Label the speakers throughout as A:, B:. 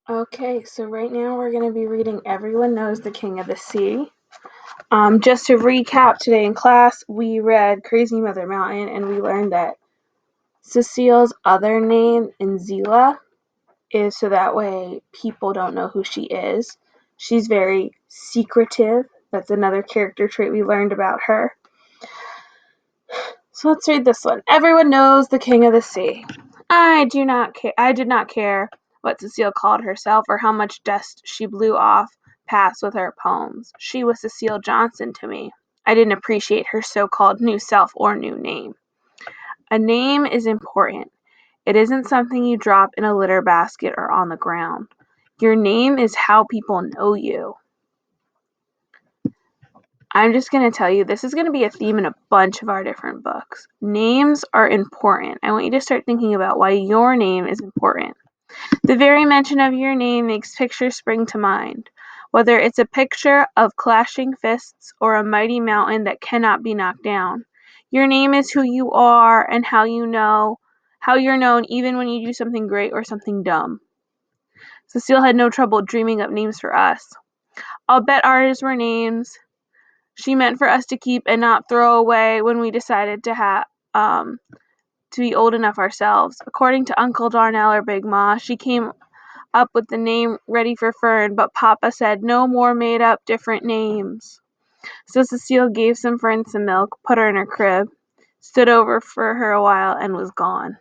A: Okay, so right now we're going to be reading Everyone Knows the King of the Sea. Just to recap, today in class, we read Crazy Mother Mountain, and we learned that Cecile's other name in Zila is so that way people don't know who she is. She's very secretive. That's another character trait we learned about her. So let's read this one. Everyone knows the King of the Sea. I did not care what Cecile called herself or how much dust she blew off past with her poems. She was Cecile Johnson to me. I didn't appreciate her so-called new self or new name. A name is important. It isn't something you drop in a litter basket or on the ground. Your name is how people know you. I'm just going to tell you, this is going to be a theme in a bunch of our different books. Names are important. I want you to start thinking about why your name is important. The very mention of your name makes pictures spring to mind, whether it's a picture of clashing fists or a mighty mountain that cannot be knocked down. Your name is who you are and how you're known even when you do something great or something dumb. Cecile had no trouble dreaming up names for us. I'll bet ours were names she meant for us to keep and not throw away when we decided to be old enough ourselves. According to Uncle Darnell or Big Ma, she came up with the name ready for Fern, but Papa said no more made up different names. So Cecile gave Fern some milk, put her in her crib, stood over for her a while, and was gone.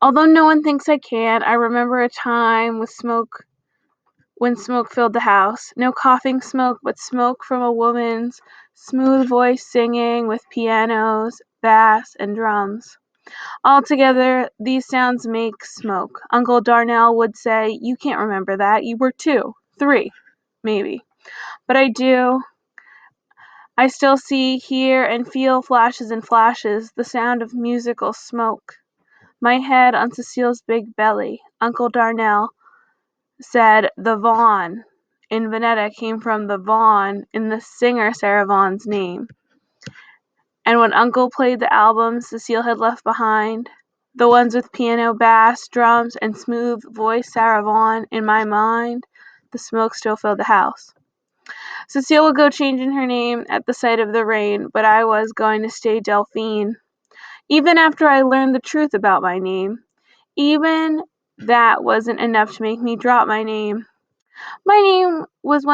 A: Although no one thinks I can, I remember a time when smoke filled the house. No coughing smoke, but smoke from a woman's smooth voice singing with pianos, bass, and drums. Altogether, these sounds make smoke. Uncle Darnell would say, "You can't remember that. You were 2, 3, maybe." But I do. I still see, hear, and feel flashes and flashes, the sound of musical smoke. My head on Cecile's big belly. Uncle Darnell said the Vaughan in Veneta came from the Vaughan in the singer Sarah Vaughan's name. And when Uncle played the albums Cecile had left behind, the ones with piano, bass, drums, and smooth voice Sarah Vaughan, in my mind, the smoke still filled the house. Cecile would go changing her name at the sight of the rain, but I was going to stay Delphine. Even after I learned the truth about my name, even that wasn't enough to make me drop my name. My name was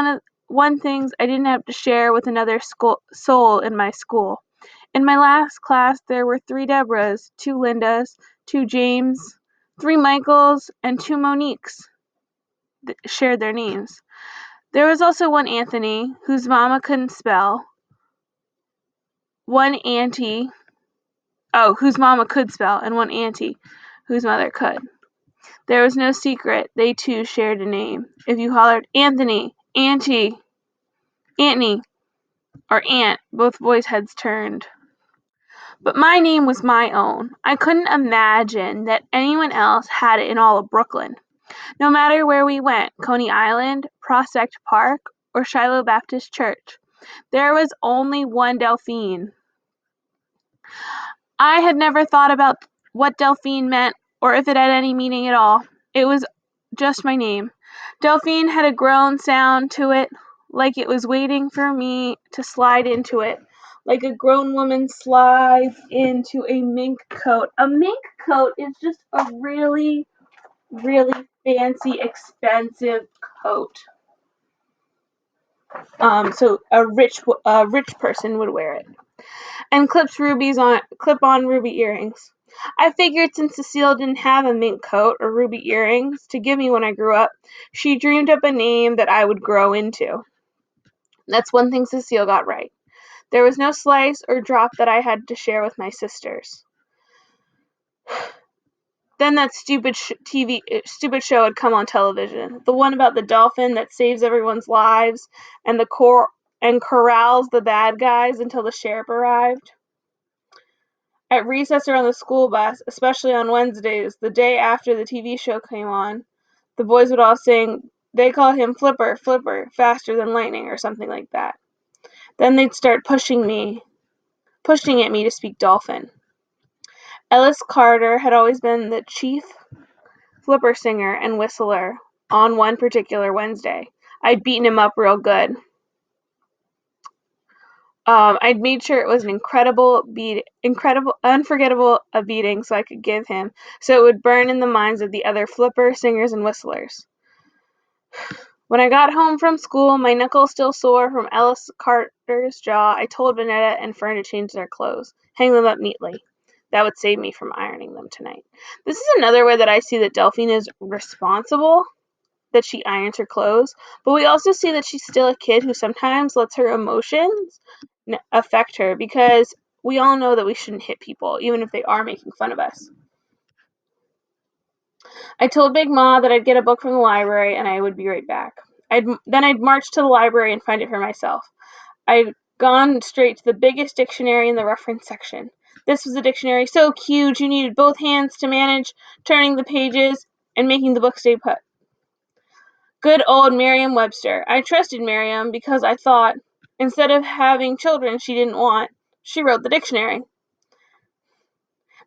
A: one things I didn't have to share with another soul in my school. In my last class, there were 3 Deborahs, 2 Lindas, 2 James, 3 Michaels, and 2 Moniques that shared their names. There was also one Anthony, whose mama couldn't spell, one auntie, whose mama could spell, and one auntie, whose mother could. There was no secret, they too shared a name. If you hollered, "Anthony, Auntie, Antony," or Aunt, both boys' heads turned. But my name was my own. I couldn't imagine that anyone else had it in all of Brooklyn. No matter where we went, Coney Island, Prospect Park, or Shiloh Baptist Church, there was only one Delphine. I had never thought about what Delphine meant or if it had any meaning at all. It was just my name. Delphine had a groan sound to it, like it was waiting for me to slide into it, like a grown woman slides into a mink coat. A mink coat is just a really, really fancy, expensive coat. So a rich person would wear it, and clip-on ruby earrings. I figured since Cecile didn't have a mink coat or ruby earrings to give me when I grew up, she dreamed up a name that I would grow into. That's one thing Cecile got right. There was no slice or drop that I had to share with my sisters. Then that stupid show had come on television. The one about the dolphin that saves everyone's lives and corrals the bad guys until the sheriff arrived. At recess or on the school bus, especially on Wednesdays, the day after the TV show came on, the boys would all sing, "They call him Flipper, Flipper, faster than lightning," or something like that. Then they'd start pushing at me to speak dolphin. Ellis Carter had always been the chief flipper singer and whistler on one particular Wednesday. I'd beaten him up real good. I'd made sure it was an unforgettable a beating so I could give him, so it would burn in the minds of the other flipper singers and whistlers. When I got home from school, my knuckles still sore from Alice Carter's jaw, I told Vanetta and Fern to change their clothes, hang them up neatly. That would save me from ironing them tonight. This is another way that I see that Delphine is responsible, that she irons her clothes, but we also see that she's still a kid who sometimes lets her emotions affect her, because we all know that we shouldn't hit people, even if they are making fun of us. I told Big Ma that I'd get a book from the library and I would be right back. Then I'd march to the library and find it for myself. I'd gone straight to the biggest dictionary in the reference section. This was a dictionary so huge you needed both hands to manage turning the pages and making the book stay put. Good old Merriam-Webster. I trusted Merriam because I thought, instead of having children she didn't want, she wrote the dictionary.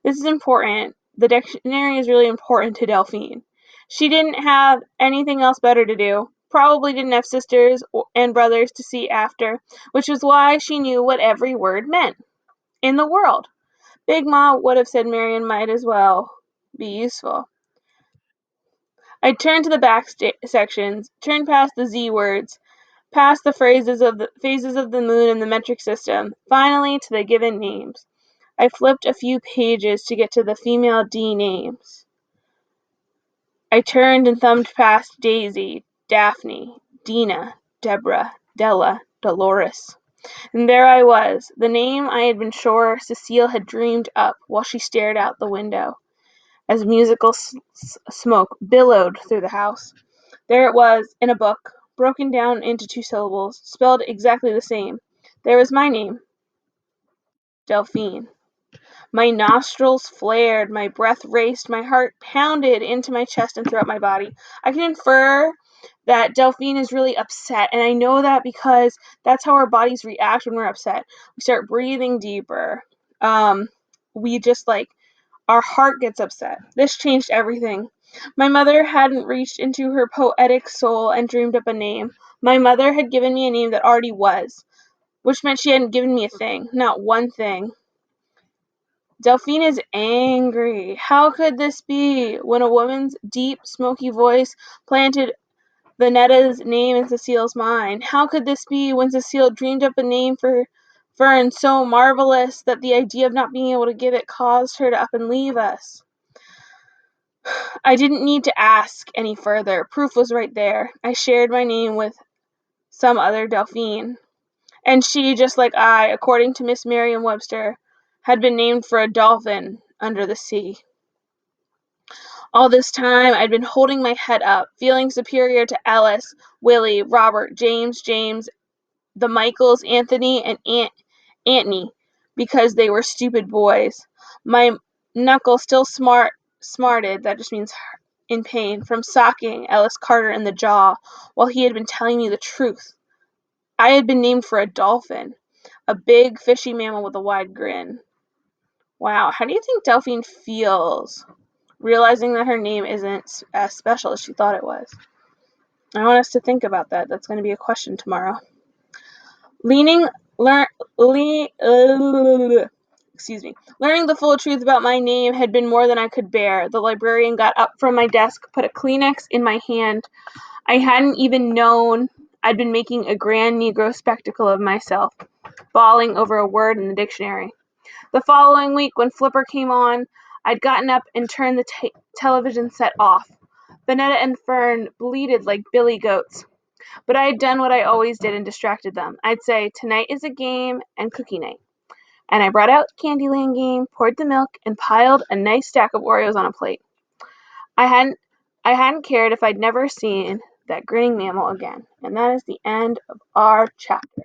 A: This is important. The dictionary is really important to Delphine. She didn't have anything else better to do, probably didn't have sisters and brothers to see after, which was why she knew what every word meant in the world. Big Ma would have said Marion might as well be useful. I turned to the back sections, turned past the Z words, past the phases of the moon and the metric system, finally to the given names. I flipped a few pages to get to the female D names. I turned and thumbed past Daisy, Daphne, Dina, Deborah, Della, Dolores. And there I was, the name I had been sure Cecile had dreamed up while she stared out the window, as musical smoke billowed through the house. There it was, in a book, broken down into 2 syllables, spelled exactly the same. There was my name, Delphine. My nostrils flared, my breath raced, my heart pounded into my chest and throughout my body. I can infer that Delphine is really upset, and I know that because that's how our bodies react when we're upset. We start breathing deeper. We just our heart gets upset. This changed everything. My mother hadn't reached into her poetic soul and dreamed up a name. My mother had given me a name that already was, which meant she hadn't given me a thing, not one thing. Delphine is angry. How could this be? When a woman's deep, smoky voice planted Vanetta's name in Cecile's mind. How could this be when Cecile dreamed up a name for Fern so marvelous that the idea of not being able to give it caused her to up and leave us? I didn't need to ask any further. Proof was right there. I shared my name with some other Delphine. And she, just like I, according to Miss Merriam-Webster, had been named for a dolphin under the sea. All this time I'd been holding my head up, feeling superior to Alice, Willie, Robert, James, the Michaels, Anthony, and Antony, because they were stupid boys. My knuckle still smarted, that just means in pain, from socking Alice Carter in the jaw, while he had been telling me the truth. I had been named for a dolphin, a big, fishy mammal with a wide grin. Wow, how do you think Delphine feels, realizing that her name isn't as special as she thought it was? I want us to think about that. That's going to be a question tomorrow. Learning the full truth about my name had been more than I could bear. The librarian got up from my desk, put a Kleenex in my hand. I hadn't even known I'd been making a grand Negro spectacle of myself, bawling over a word in the dictionary. The following week, when Flipper came on, I'd gotten up and turned the television set off. Vanetta and Fern bleated like billy goats. But I had done what I always did and distracted them. I'd say, tonight is a game and cookie night. And I brought out Candyland game, poured the milk, and piled a nice stack of Oreos on a plate. I hadn't cared if I'd never seen that grinning mammal again. And that is the end of our chapter.